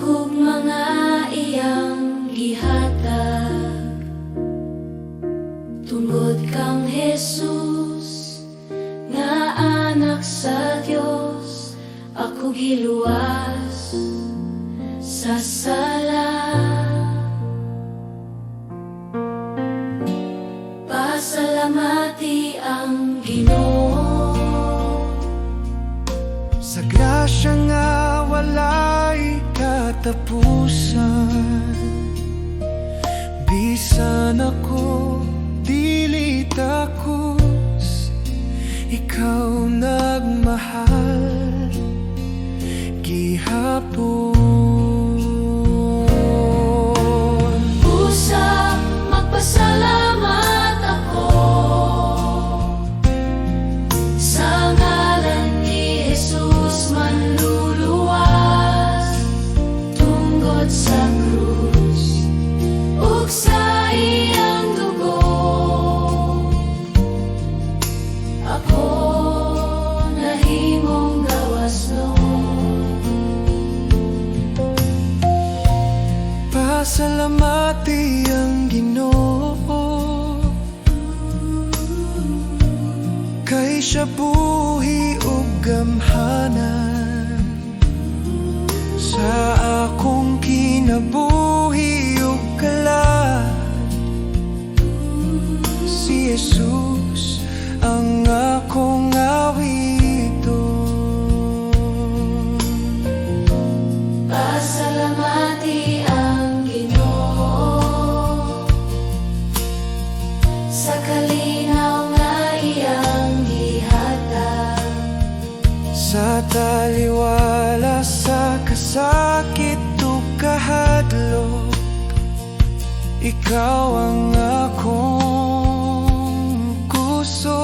gugmanga iyang gihatag, tungod kang Jesus nga anak sa Dios, ako giluwas sa sala. Pasalamati ang Ginoo sa grasya nga walay katapusan. Bisan ako dili takos, ikaw nagmahal gihapon. Busa magpasalamat ako sa ngalan ni Jesus manluluwas, tungod sa krus ug sa iyang dugo. Ako nahimong gawas noon. Pasalamati ang Ginoo, kay siya buhi ug gamhanan sa akong kinabuhi ug kalat. Si Jesus ang akong awiton. Pasalamati ang Ginoo sa kalinaw nga iyang gihatag, Sa taliwala sa kasakit ug kahadlok, ikaw ang akong gusto.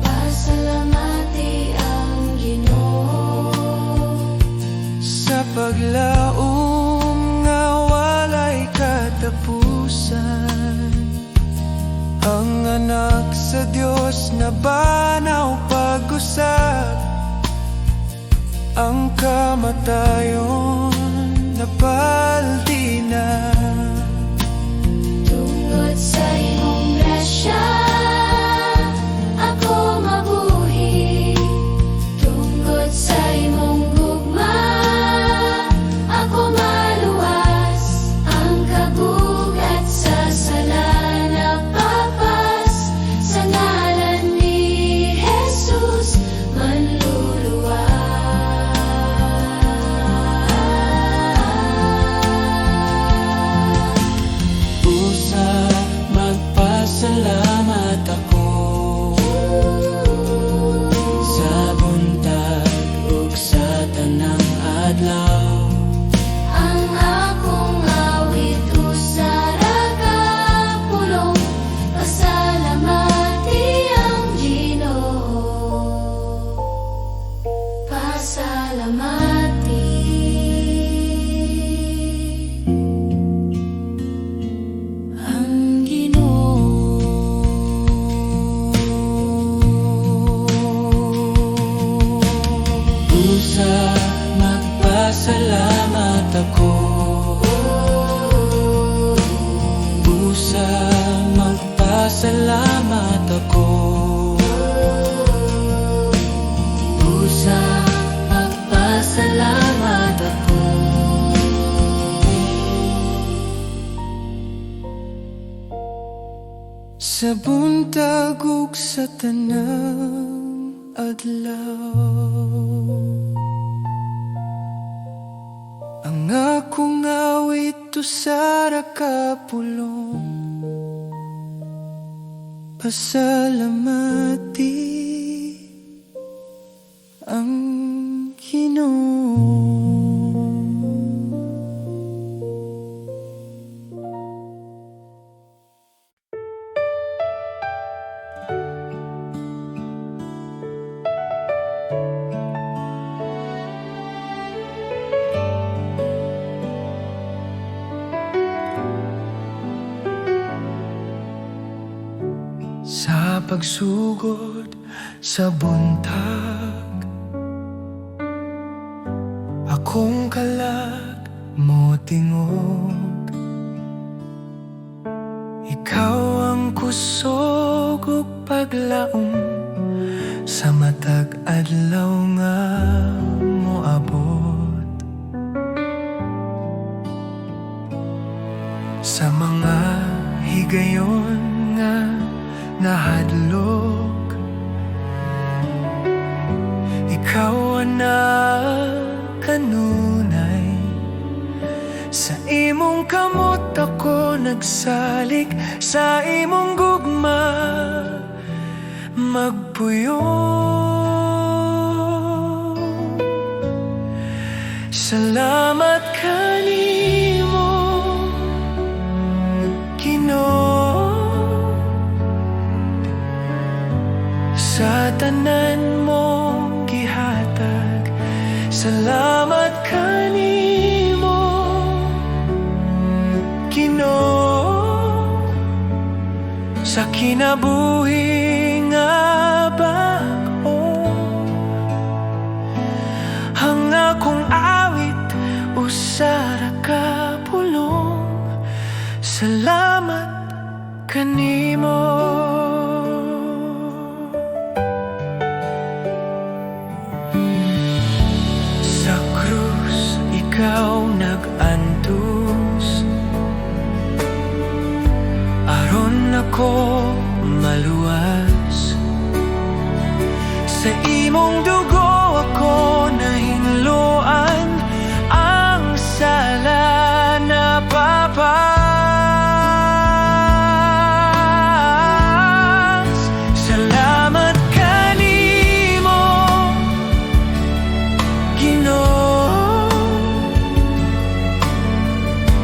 pasalamati ang Ginoo Sa paglaom nga walay katapusan, ang anak sa Dios na banaw pag-usab, ang kamatayon napaldi na. tungod sa imong grasya ako mabuhi, tungod sa imong gugma ako maluwas, ang kabugat sa sala napapas, sa ngalan ni Jesus manluluwas. Busa magpasalamat ako sa buntag ug sa tanang adlaw. Ang akong awit usara ka pulong, pasalamati ang Ginoo. Pasalamati ang Ginoo. Busa magpasalamat ako. Busa magpasalamat ako. Busa magpasalamat ako. Sa buntag ug sa tanang adlaw, ang akong awit usara ka pulong, pasalamati ang Ginoo. Sa pagsugod sa buntag, akong kalag tingog. Ikaw ang kusog ug paglaom sa matag adlaw nga moabot. Sa mga higayon nga nahadlok, ikaw ana kanunay. Sa imong kamot ako nagsalik, sa imong gugma magpuyo. Salamat kanimo, Ginoo, sa tanan mong gihatag. Salamat kanimo, Ginoo, sa kinabuhi nga bag-o. Ang akong awit usara ka pulong. Salamat kanimo. Sa krus ikaw nag-antos, aron ako maluwas. Sa imong dugo ako nahinluan, ang sala na papas. Salamat kanimo, Ginoo,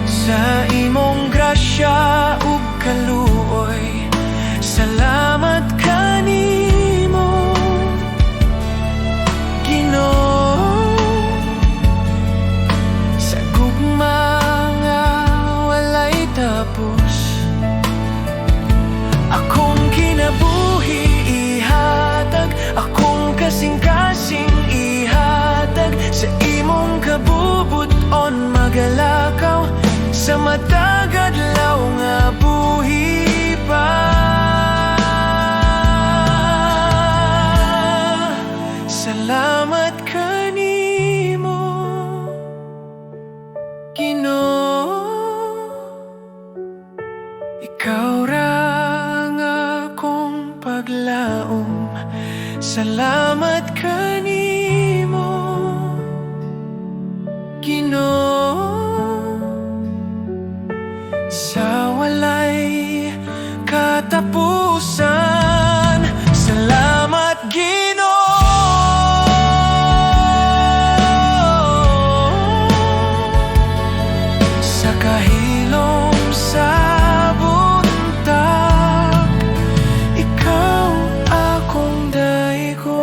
sa imong grasya ug kaluoy. Salamat kanimo, Ginoo, sa gugma nga walay tapos. Akong kinabuhi ihatag, akong kasing-kasing ihatag. Sa imong kabubuton magalakaw, sa matag adlaw nga buhi pa. Salamat kanimo, Ginoo, ikaw ra ang akong paglaom. Salamat kanimo, Ginoo, sa walay katapusan. Salamat Ginoo, sa kahilom sa buntag. Ikaw akong daigon.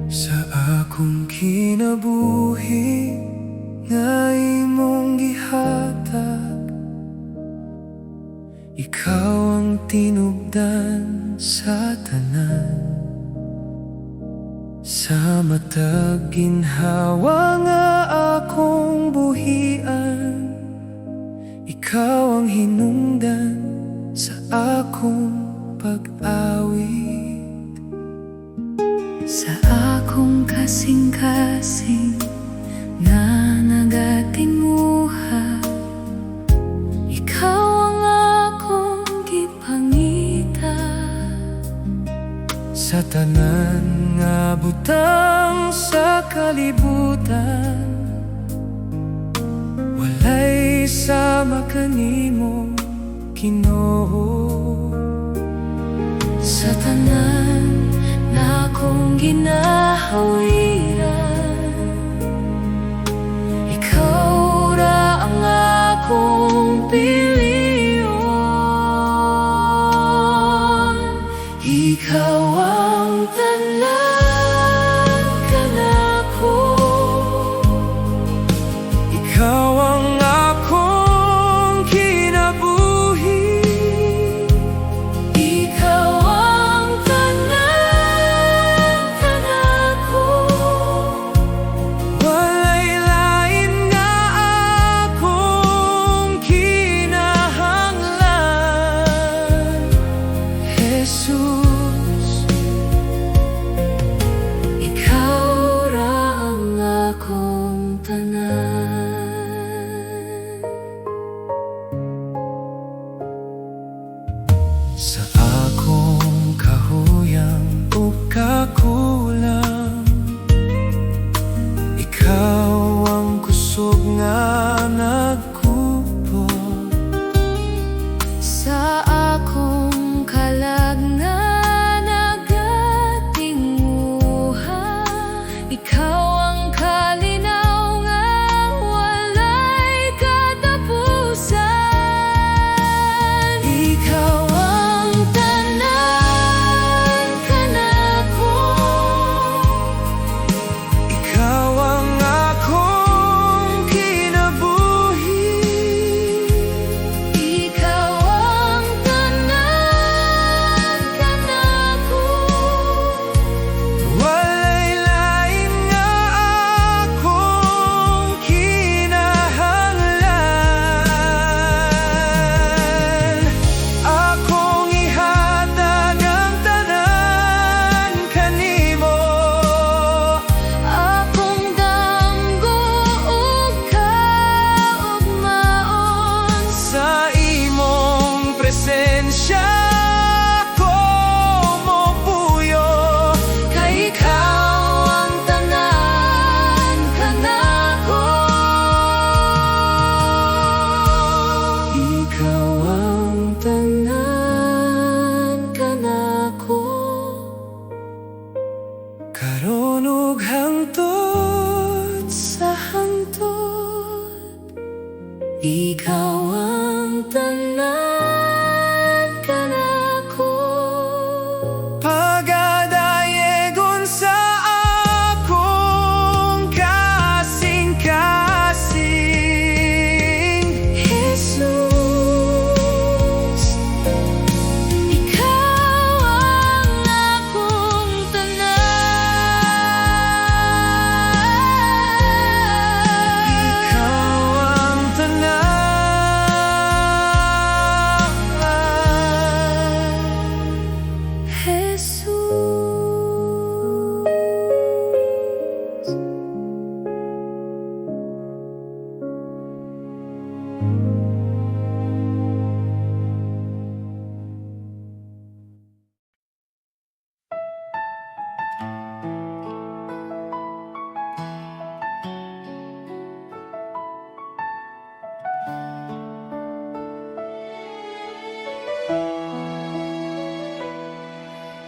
Sa akong kinabuhi nga imong gihatag, ikaw ang tinubdan sa tanan. Sa matag ginhawa nga akong buhian, ikaw ang hinungdan sa akong pag-awit. Sa akong kasing-kasing nga nagatinguha, ikaw ang akong gipangita. Sa tanan nga butang sa kalibutan, walay sama kanimo, Ginoo. Sa tanan na akong ginahawi, Ikaw ang kalinaw nga walay katapusan. Ikaw ang tanan kanako. Ikaw ang akong kinabuhi. Ikaw ang tanan kanako. Walay lain nga akong kinahanglan. Akong ihatag ang tanan kanimo. Akong damgo ug kaugmaon. Sa imong presensya ko mopuyo. Kay ikaw ang tanan kanako. Ikaw ang Tanan kanako. karon ug hangtod Sa hangtod, ikaw ang tanan kanako. pagadayegon sa akong kasing-kasing. Jesus, ikaw ang akong tanan. Ikaw ang tanan. Jesus.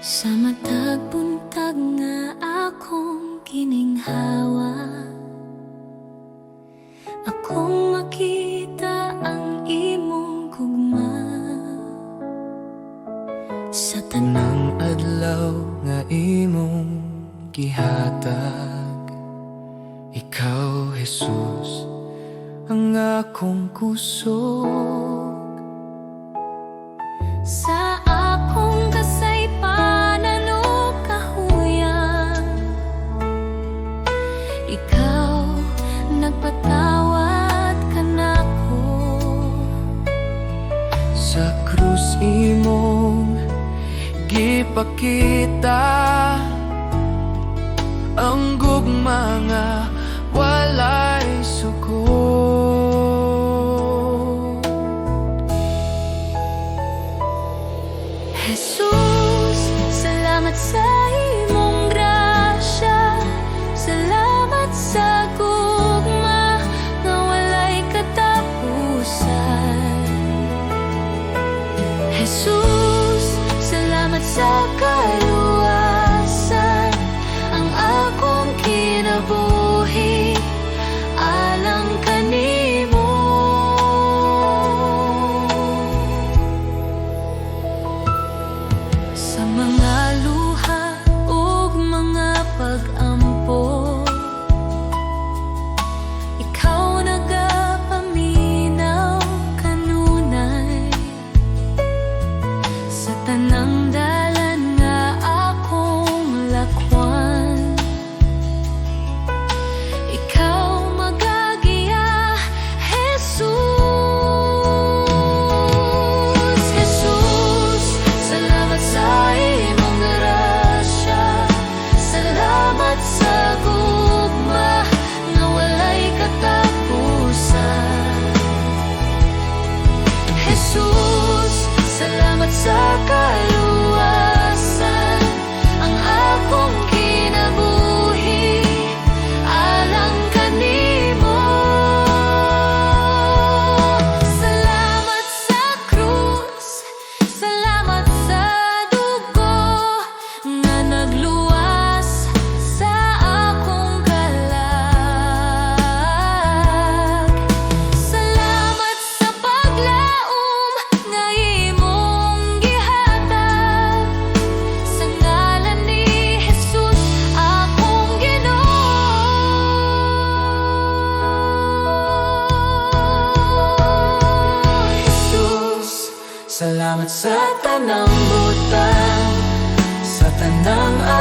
Sa matag buntag nga akong kininghawa, akong makita ang imong gugma. Sa Tanang adlaw nga imong gihatag, ikaw Jesus ang akong kusog. Sa akong kasaypanan o kahuyan, ikaw nagpatawad kanako. Sa krus imong gipakita ang gugma nga walay suko. Jesus, salamat sa imong grasya. Salamat sa gugma nga walay katapusan. Jesus, salamat sa kaluwasan. Ang akong kinabuhi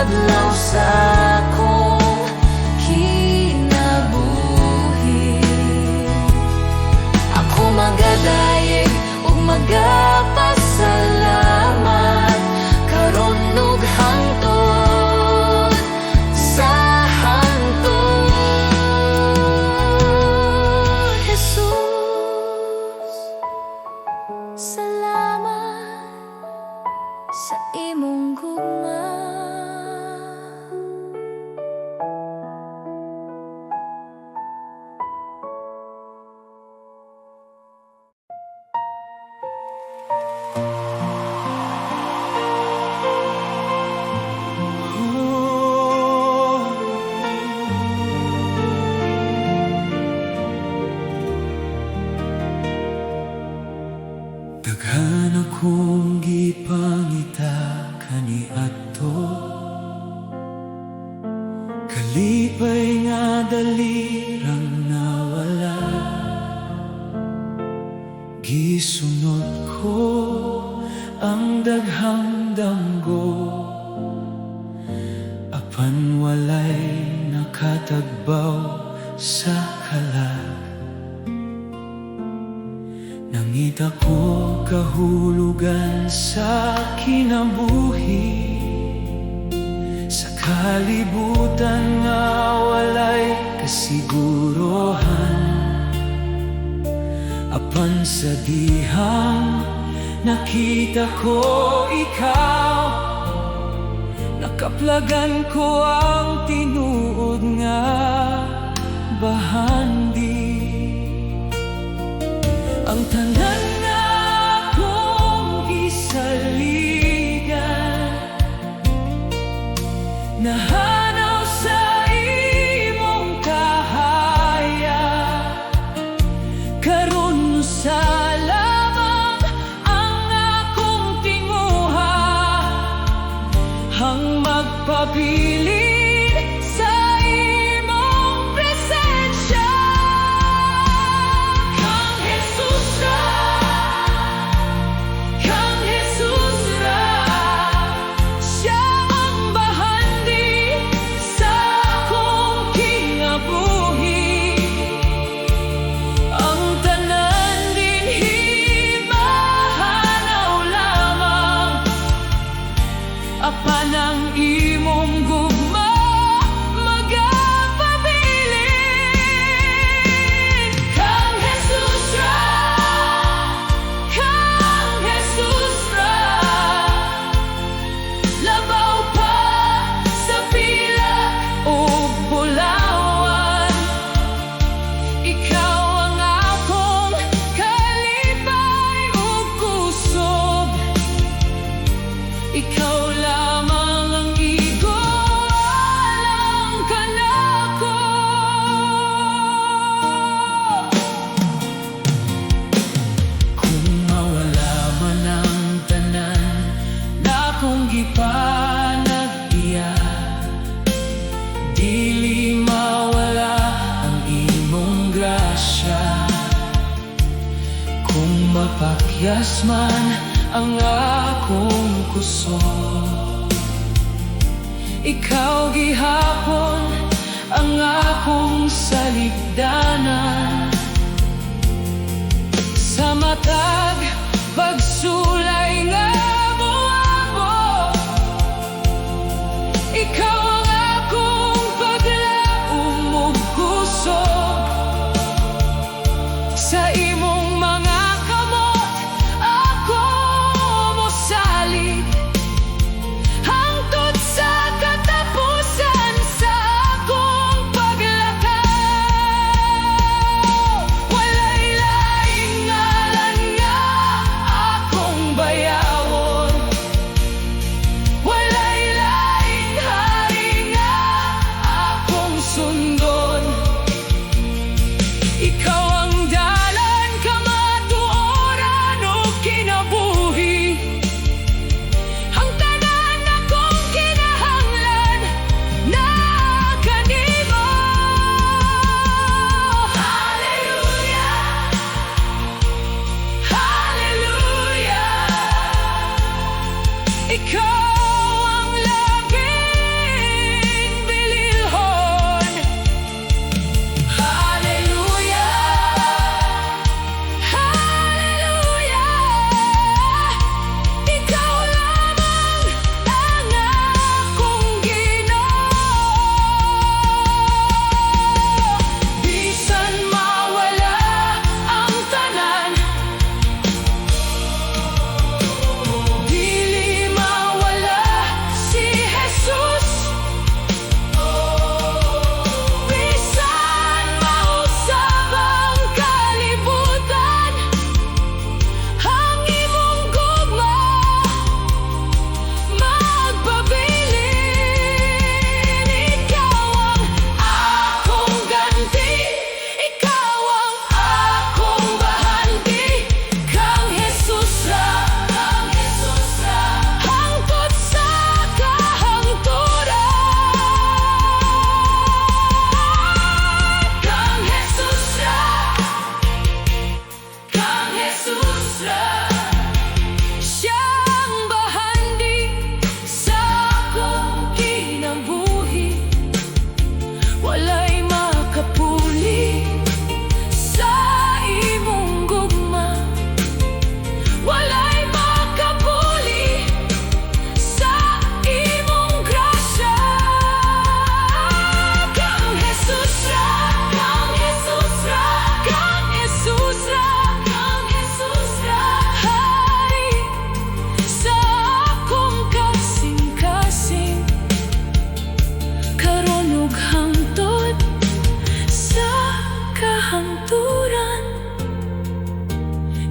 adlaw sa akong kinabuhi. Ako magadayeg ug magapasalamat karon ug hangtod sa hangtod. Jesus, salamat sa imong gugma. Daghan akong gipangita kaniadto, kalipay nga dalirang nawala. Gisunod ko ang daghang damgo, apan walay nakatagbaw sa kalag. Nangita ko kahulugan sa kinabuhi, sa kalibutan nga walay kasigurohan. Apan sa dihang nakita ko ikaw, nakaplagan ko ang tinuod nga bahandi. Ang tanan nga akong gisaligan, nahanaw sa imong kahaya. Karon sa lamang ang akong tinguha, hang magpabilin sa imong presensya. Apan ang imong gugma magapabilin. Kang Jesus ra, Kang Jesus ra, labaw pa sa pila o bulawan. Ikaw ang akong kalipay ug kusog, ikaw lamang ang igualang kanako. Kung mawala man ang tanan na akong gipanagtiya, dili mawala ang imong grasya. Kung mapakyas man ang akong kusog, ikaw gihapon ang akong saligdanan. Sa matag pagsulay nga moabot, ikaw ang akong paglaom ug kusog. Sa imong mga kamot ako mosalig, hangtod sa katapusan sa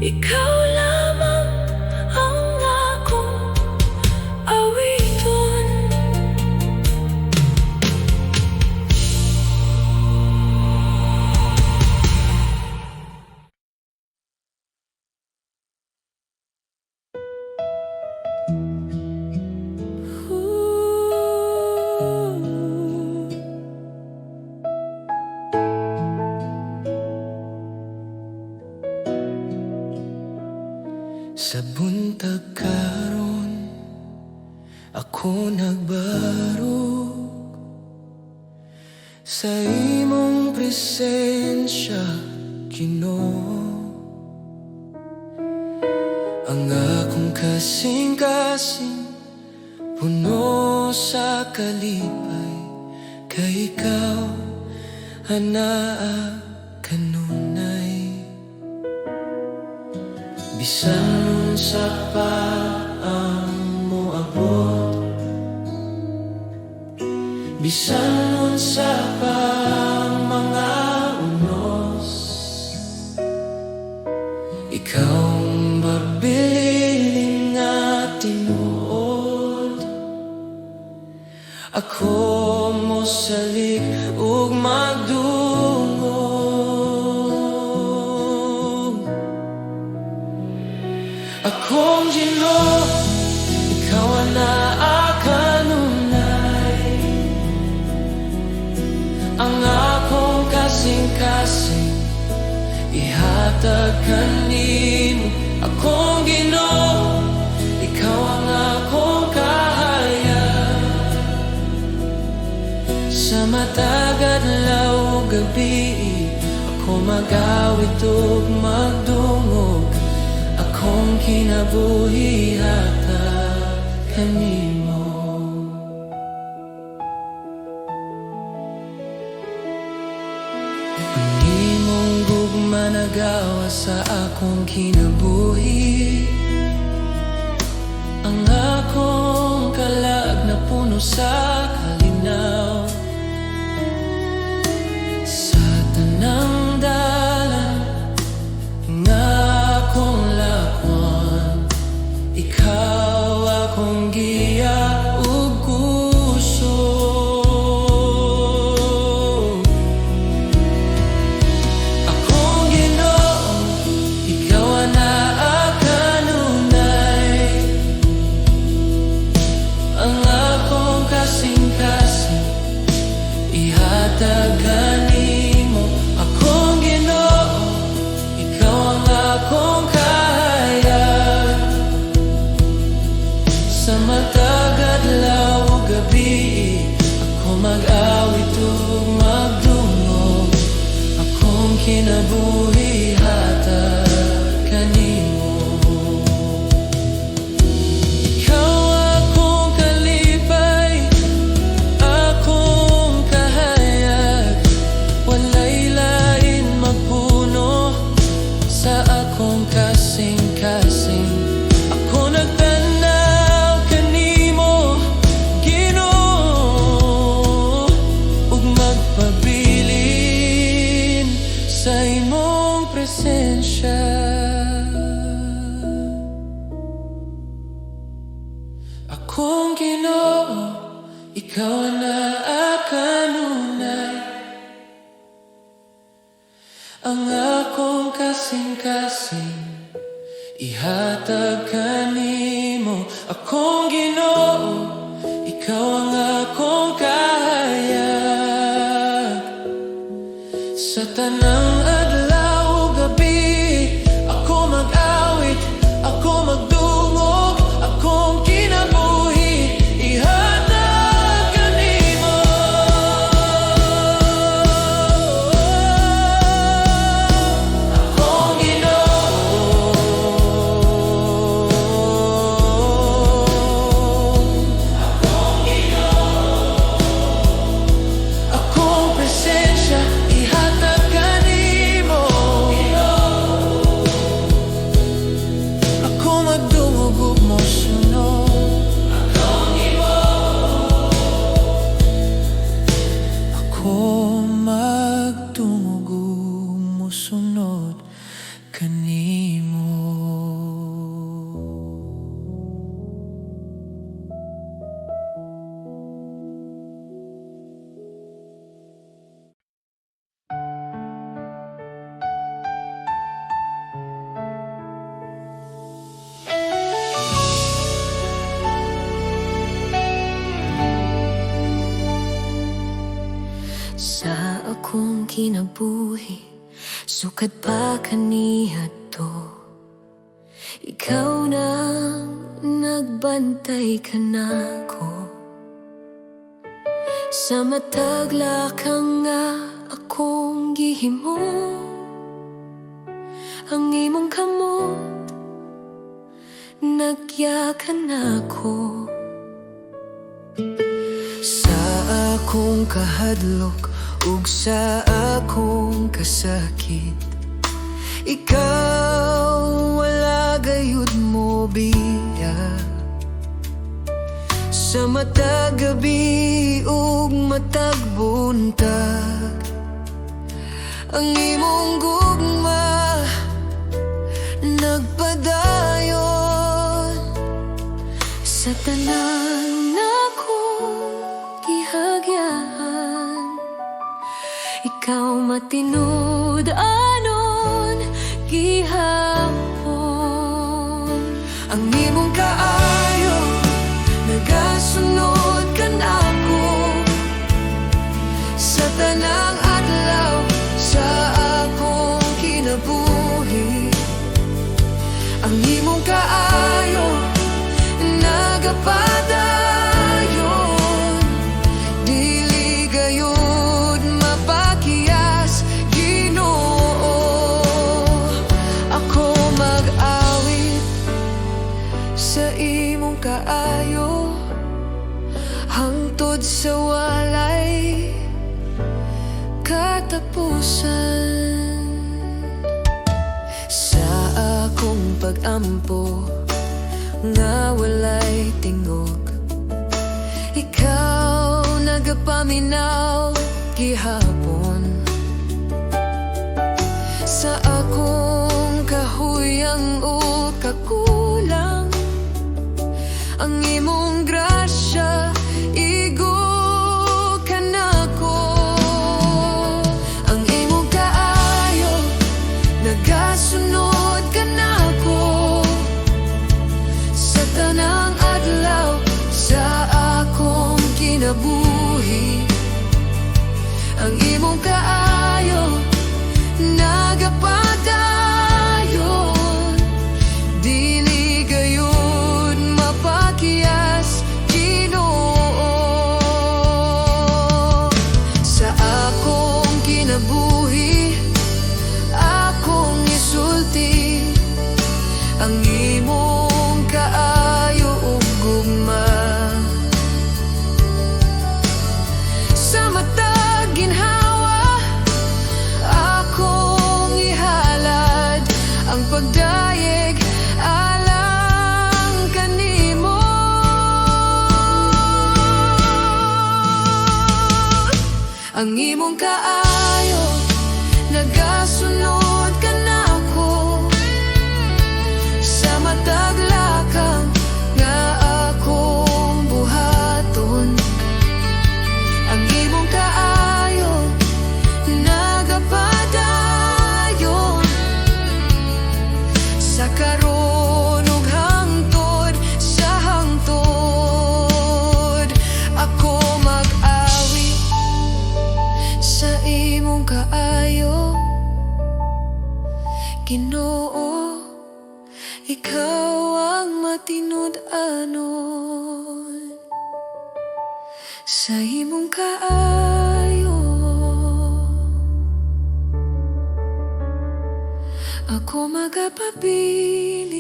ikaw lamang ang akong awiton. Sa buntag karon, ako nagbarog sa imong presensya, Ginoo. Ang akong kasing-kasing puno sa kalipay, kay ikaw anaa kanunay. Bisan sa paang moabot, bisan sa pang mga unos, ikaw ang babiling nga tinuod. Ako mo salik ug magdungog. Akong Ginoo, ikaw ang naakanunay. Ang akong kasing-kasing ihatag kanimo. Akong Ginoo, ikaw ang akong kahayag. Sa matag adlaw ug gabi, ako mag-awit ug magdungog. Akong kinabuhi hatag kanimo. Ang imong gugma nagawa sa akong kinabuhi. Ang akong kalag na puno sa kalinaw. Sa tanang dalan nga akong lakwan, ikaw akong giya ug kusog. Akong Ginoo, ikaw ang naakanunay. Ang akong kasing-kasing ihatag kanimo. Akong Ginoo, ikaw ang akong kahayag. Sa matag adlaw ug gabi, ako mag-awit ug magdungog. Akong kinabuhi hatag kanimo. Ikaw akong kalipay, akong kahayag. Walay lain magpuno sa akong kasing-kasing. Ako nagtanaw kanimo, Ginoo, ug magpabilin sa imong presensya. Akong Ginoo, ikaw ang naakanunay. Ang akong kasing-kasing ihatag kanimo. Akong Ginoo, ikaw ang akong kahayag. Sa tanang adlaw ug gabi, ako mag-awit, ako magdungog. Akong kinabuhi ihatag kanimo. Akong Ginoo, akong presensya ihatag kanimo. Ako magdungog ug mosunod. Ako magdungog ug mosunod kanimo. Sa akong kinabuhi, sukad pa kaniya to. Ikaw na nagbantay ka nako. Sa matag lakang nga akong gihimo, ang imong kamot nagyakan ako. Sa akong kahadlok ug sa akong kasakit, ikaw wala gayud mo biya. Sa matag gabi ug matag buntag, ang imong gugma nagpadayon. Sa tanan akong gihagyahan, ikaw matinud anon gihapon. Ang imong kaayo nagasunod ka nako. Sa tanang adlaw sa akong kinabuhi, ang imong kaayo nagapadayon. Dili gayud mapakiyas, Ginoo. Ako mag-awit sa imong kaayo hangtod sa walay katapusan. Sa akong pag-ampo nga walay tingog, ikaw nagapaminaw gihapon. Sa akong kahuyang o kakulang, ang imong grasya igo ka nako. Ang imong kaayo nagasunod ka nako. Sa tanang adlaw sa akong kinabuhi, ang imong kaayo nagapadayon. Dili gayud mapakiyas, Ginoo. Sa akong kinabuhi, akong isulti ang imong kaayo ug gugma. Sa matag ginhawa akong ihalad ang pagdayeg alang kanimo. Ang imong kaayo nagasunod ka nako. Sa matag lakang nga akong buhaton, ang imong kaayo nagapadayon. Sa karon ug hangtod sa hangtod, ako mag-awit sa imong kaayo, Ginoo. Ikaw ang matinud-anon. Sa imong kaayo ako magapabilin.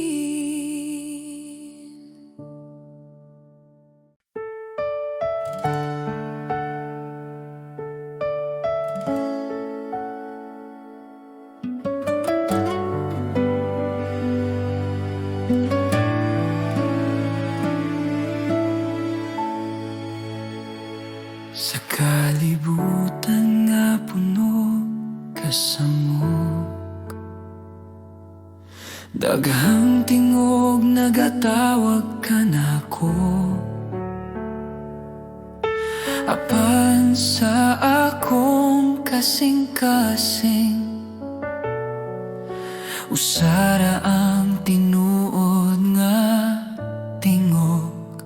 Sa kalibutan nga puno kasamok, daghang tingog nagatawag ka nako. Apan sa akong kasing-kasing, usara ang tinuod nga tingog.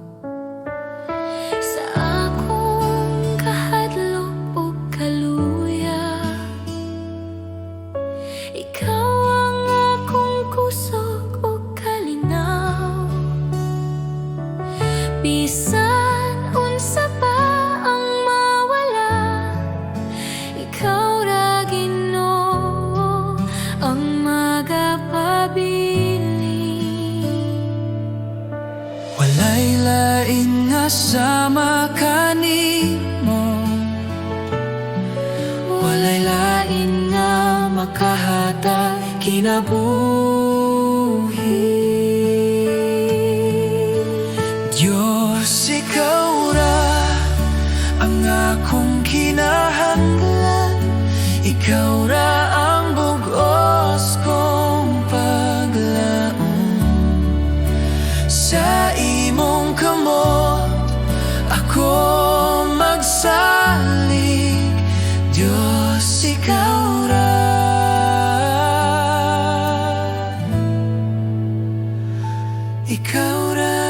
Sa akong kahadlok ug kaluoy, Walay lain nga makahatag kinabuhi. Diyos, ikaw ra ang akong kinahanglan. Ikaw ra ang bugos kong paglaom. Sa imong kamot ako magsalig. Diyos, ikaw ra. Ikaw ra.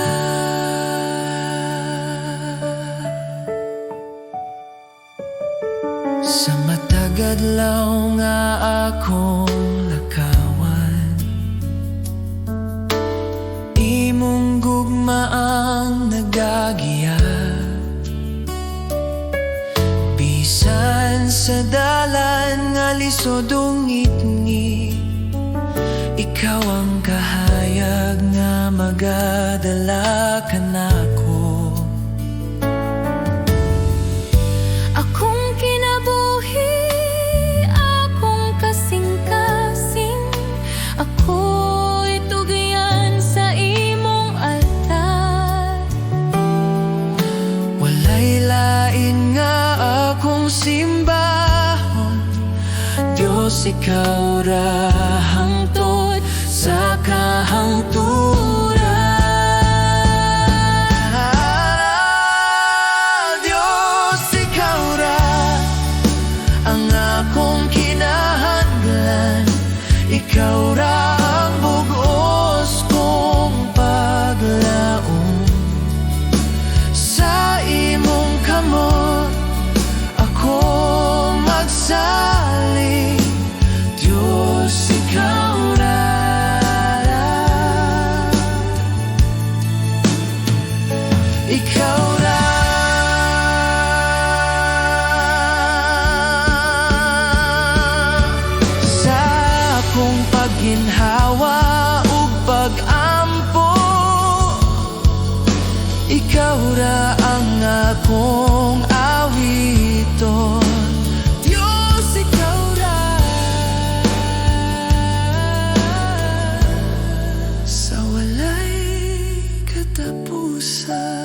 Sa matagad law nga akong lakawan, imong gugma ang nagagiya. Bisan sa dalan nga lisod ungit-ngit, ikaw ang kahayag nga magadala kanako. Akong kinabuhi, akong kasing-kasing, ako'y tugyan sa imong altar. Walay lain nga akong simbahon. Diyos, ikaw ra hangtod sa kahangturan. Diyos, ikaw ra ang akong kinahanglan. Ikaw ra ang bugos kong paglaom. Sa imong kamot ako magsalig. Diyos, ikaw ra. Ikaw ra. Sa akong pagginhawa ug pag-ampo, ikaw ra ang akong awiton. Diyos, ikaw ra. Sa walay katapusan.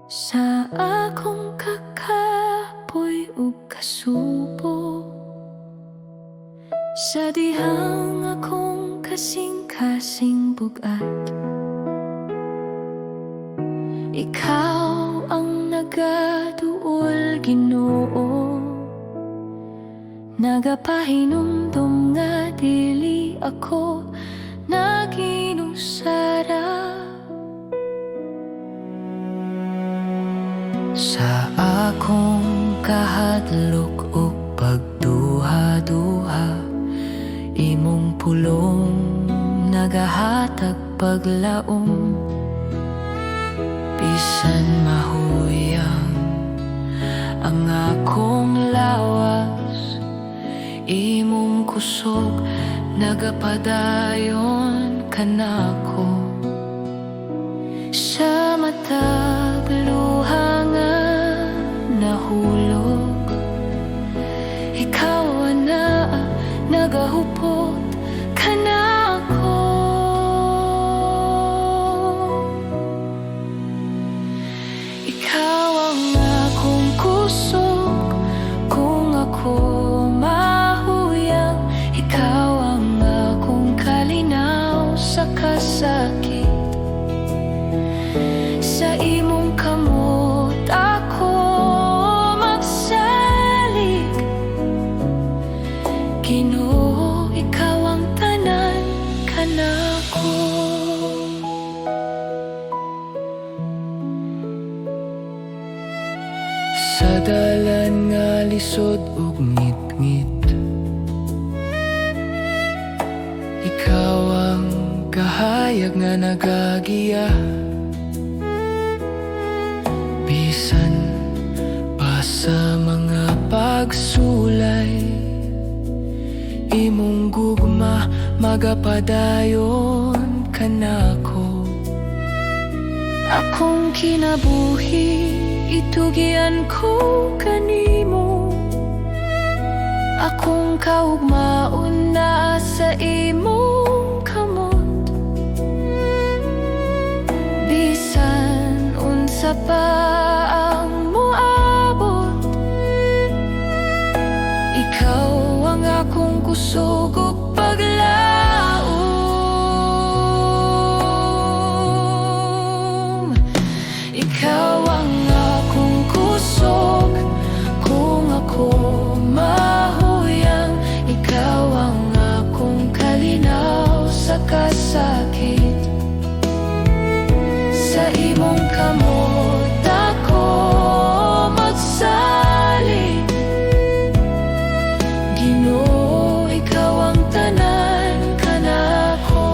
Sa akong kakapoy ug kasubo, sa dihang akong kasing-kasing bugat, ikaw ang nagaduol, Ginoo. Nagapahinumdum nga dili ako naginusara. Sa akong kahadlok ug pagduha-duha, imong pulong nagahatag paglaom. Bisan mahuyang ang akong lawas, imong kusog nagapadayon kanako. Sa matag luha nga nahulog, ikaw na nagahupot kanako. Ikaw ang akong kusog kung ako mahuyang. Ikaw ang akong kalinaw sa kasakit. Sa imong kamot ako magsalig. Ginoo, ikaw ang tanan kanako. Sa dalan nga lisod ug ngit-ngit, ikaw ang kahayag hayag nga nagagiya. Bisan pa sa mga pagsulay, imong gugma magapadayon kanako. Akong kinabuhi, itugian ko kanimo. Akong kaugmaon na sa imong kamot. Bisan unsa pa ang moabot, ikaw ang akong kusog ug paglaom. Ikaw ang akong kusog kung ako mahuyang. Ikaw ang akong kalinaw sa kasakit. Sa imong kamot ako magsalig. Ginoo, ikaw ang tanan kanako.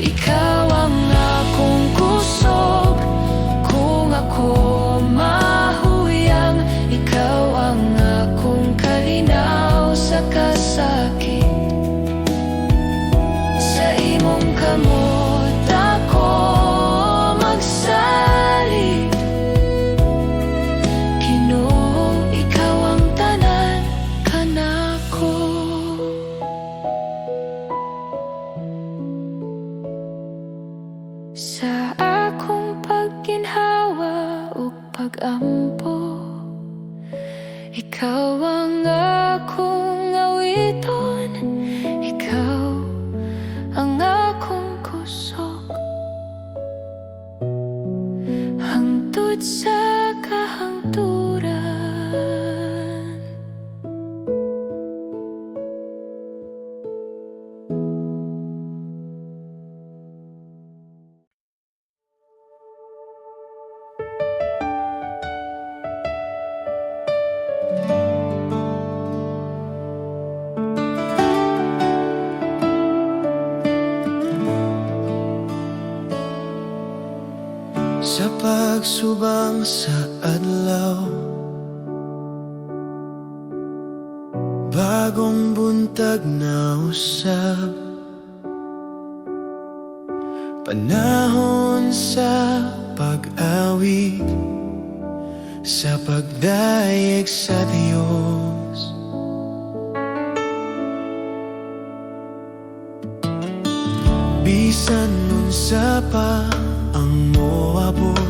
Ikaw ang akong kusog kung ako mahuyang. Ikaw ang akong kalinaw sa kasakit. Sa imong kamot ako magsalig. Ginoo, ikaw ang tanan kanako. Sa akong pagginhawa ug pag-ampo, ikaw ang akong awiton. Ikaw ang akong kusog hangtod sa kahangturan. Sa pagsubang sa adlaw, bagong buntag na usab, panahon sa pag-awit, sa pagdayeg sa Diyos. Bisan nun sa pa ang moabot,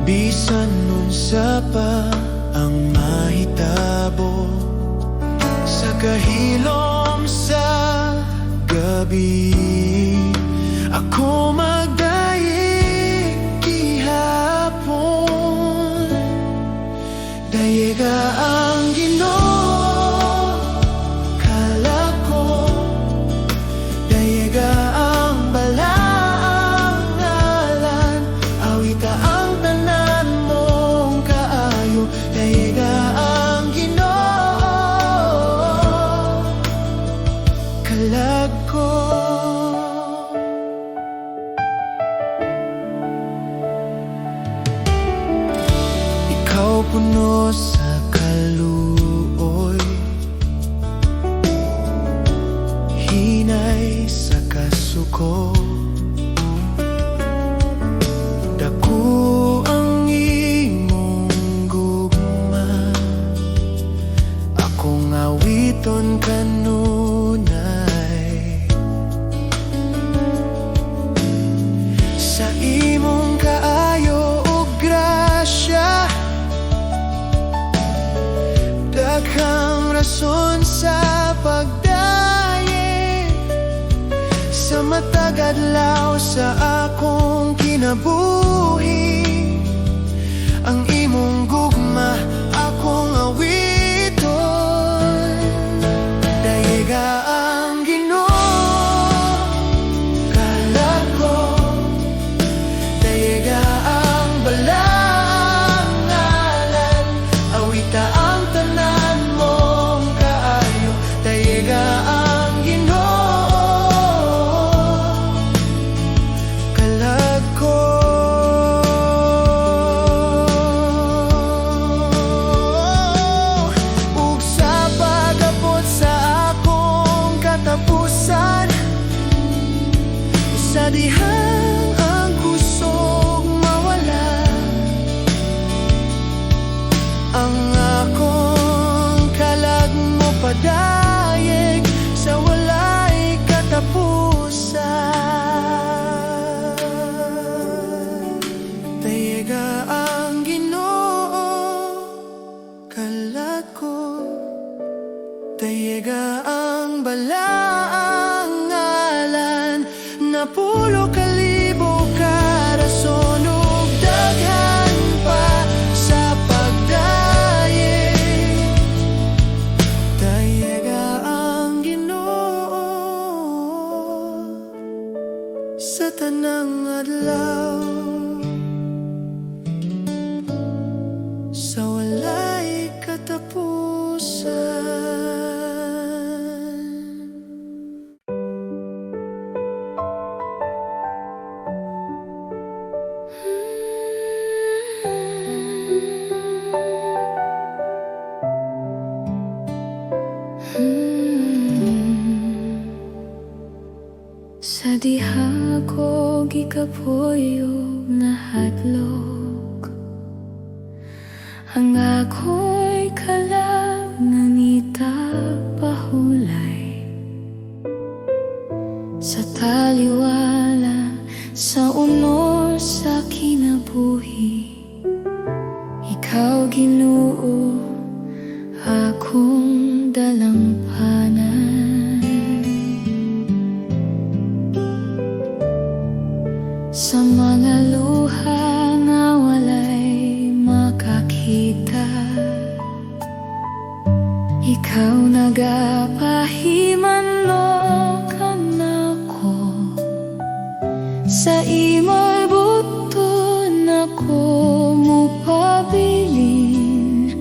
bisan nun sa pa ang mahitabo, sa kahilom sa gabi, ako magdayeg gihapon. Dayega ang Ginoo kalako, dayega ang balaang ngalan, awita ang tanan mong kaayo. Dayega ang Ginoo kalako. Ikaw puno sa kaluoy, hinay sa kasuko, dako ang imong gugma, akong awiton kanunay. Sa imong kaayo ug grasya, daghang rason sa pagdayeg. Sa matag adlaw sa akong kinabuhi, ang imong gugma akong awiton. Dayega ang Ginoo kalako, dayega ang balaang ngalan, awita ang tanan mo dihang ang kusog mawala, ang akong kalag mo padayeg sa walay katapusan. Tayega ang Ginoo kalag ko, tayega ang balaang ngalan, napulo kalibo karason ug daghan pa sa pagdayeg. Tayega ang Ginoo sa tanang adlaw, sa walay katapusan. Sa diha ko gikapuyog na hadlok, ang ako'y kalag nangita pahulay sa taliwala, sa unor sa kinabuhi. Ikaw Ginoo akong dalampanan, sa mga luha nga walay makakita. Ikaw nagapahimanlokan ako, sa imo'y buton ako mupabilin,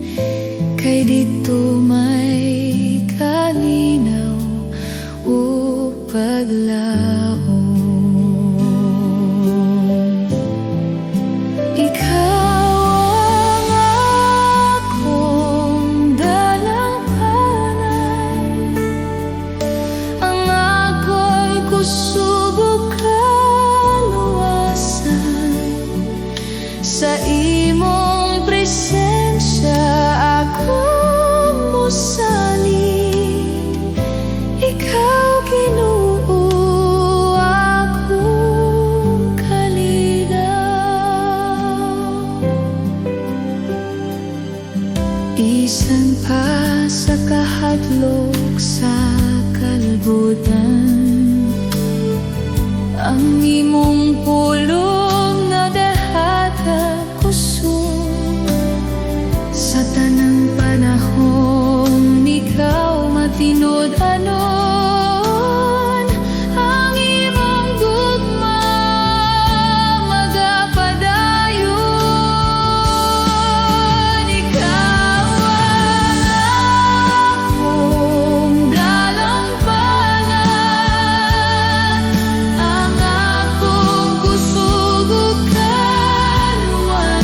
kay dito may kalinaw o paglaom. Sa imong presensya akong musalig, ikaw Ginoo akong kalinaw. Bisan pa sa kahadlok sa kalbutan, ang imong pulong na dahata kusog, sa tanang panahon ikaw matinod anon, ang imong gugma magapadayon. Ikaw ang akong dalampanan, ang akong kusog ug kaluwasan,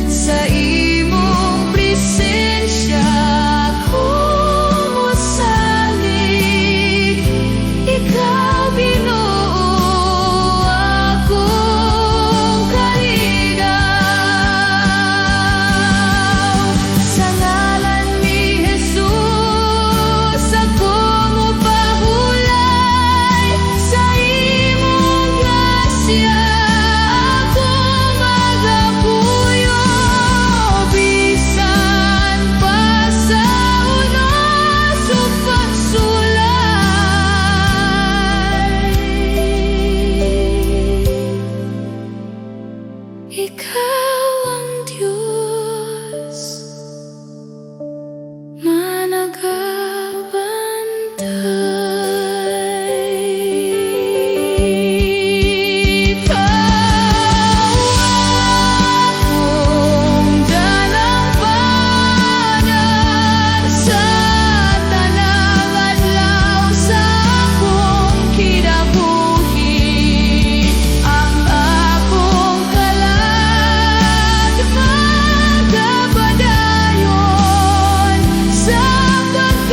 sa imong presensya akong musalig, ikaw Ginoo akong kaligaw. Sa ngalan ni Jesus ako mupahulay, sa imong grasya ako magapuyo. Bisan pa sa unos ug pagsulay, ikaw ang Diyos managabantay. Ikaw akong dalampanan, sa tanang adlaw sa akong kinabuhi. Ang akong kalag magapadayon, sa pagkatapos.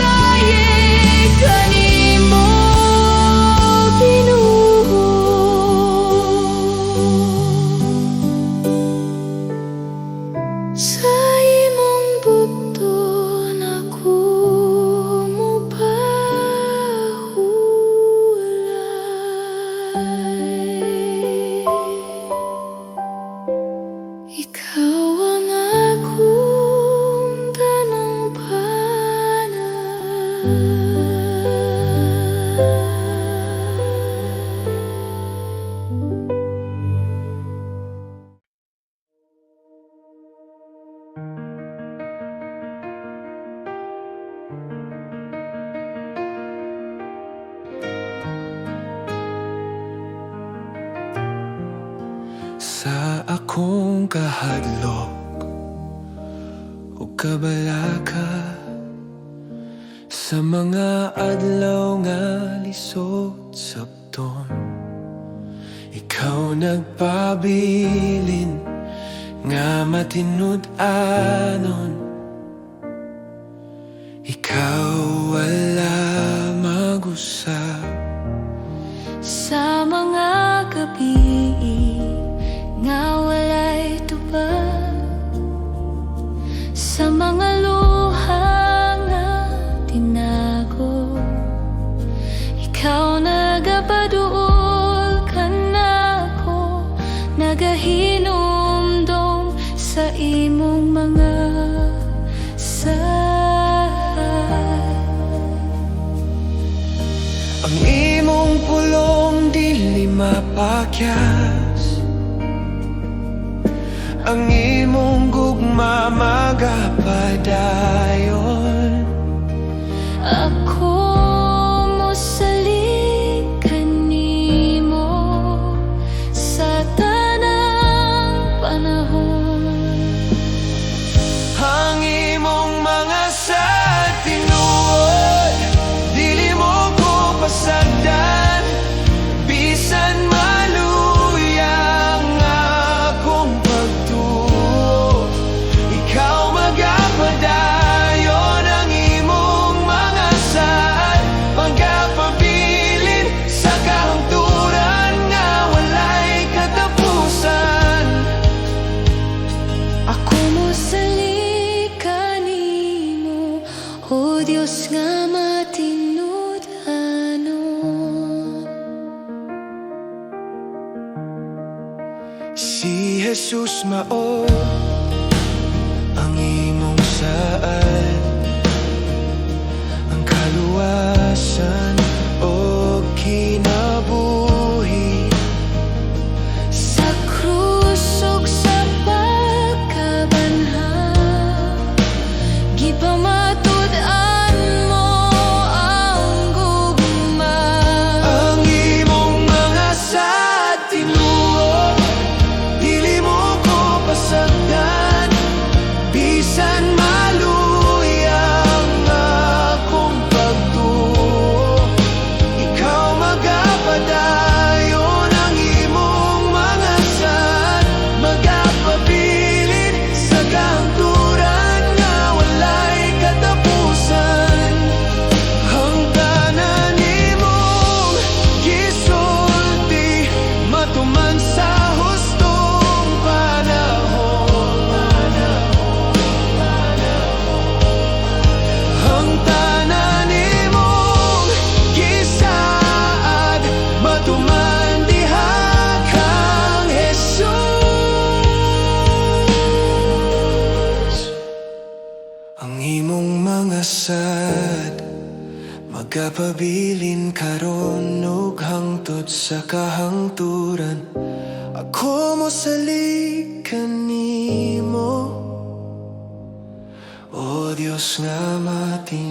Sa akong kahadlok o kabalaka, sa mga adlaw nga lisod sabton, ikaw nagpabilin nga matinud-anon. Ikaw wala mag-usap Sa mga gabi nga walay tubag, sa mga luha nga tinago, ikaw nagapaduol ka nako, nagahinumdum sa imong mga ang imong pulong dili mapakyas, ang imong gugma magapadayon. Ako mosalig kanimo sa tanang panahon. Ang imong mga sa tinuod, dili mo ko pasagdan, bisan maluyang akong pagtuo. Ikaw magapadayon ang imong mga saad, magapabilin sa kahangturan nga walay katapusan. Ako mosalig kanimo, o Dios nga matinud-anon. Si Jesus mao ang imong saad, ang kaluwasan o kinabuhi. Sa krus ug sa pagkabanhaw, gipamatud-an mo ang gugma. Ang imong mga sa tinuod, dili mo ko pasagdan, bisan maluyang akong pagtuo. Ikaw magapadayon ang imong mga saad, magapabilin sa kahangturan nga walay katapusan. Ang tanan nimong gisulti matuman sa hustong panahon. Ang tanan nimong gisaad matuman diha kang Jesus. Ang imong mga sad magapabilin karon ug hangtod sa kahangturan. Ako mosalig kanimo, o Dios nga matinud-anon.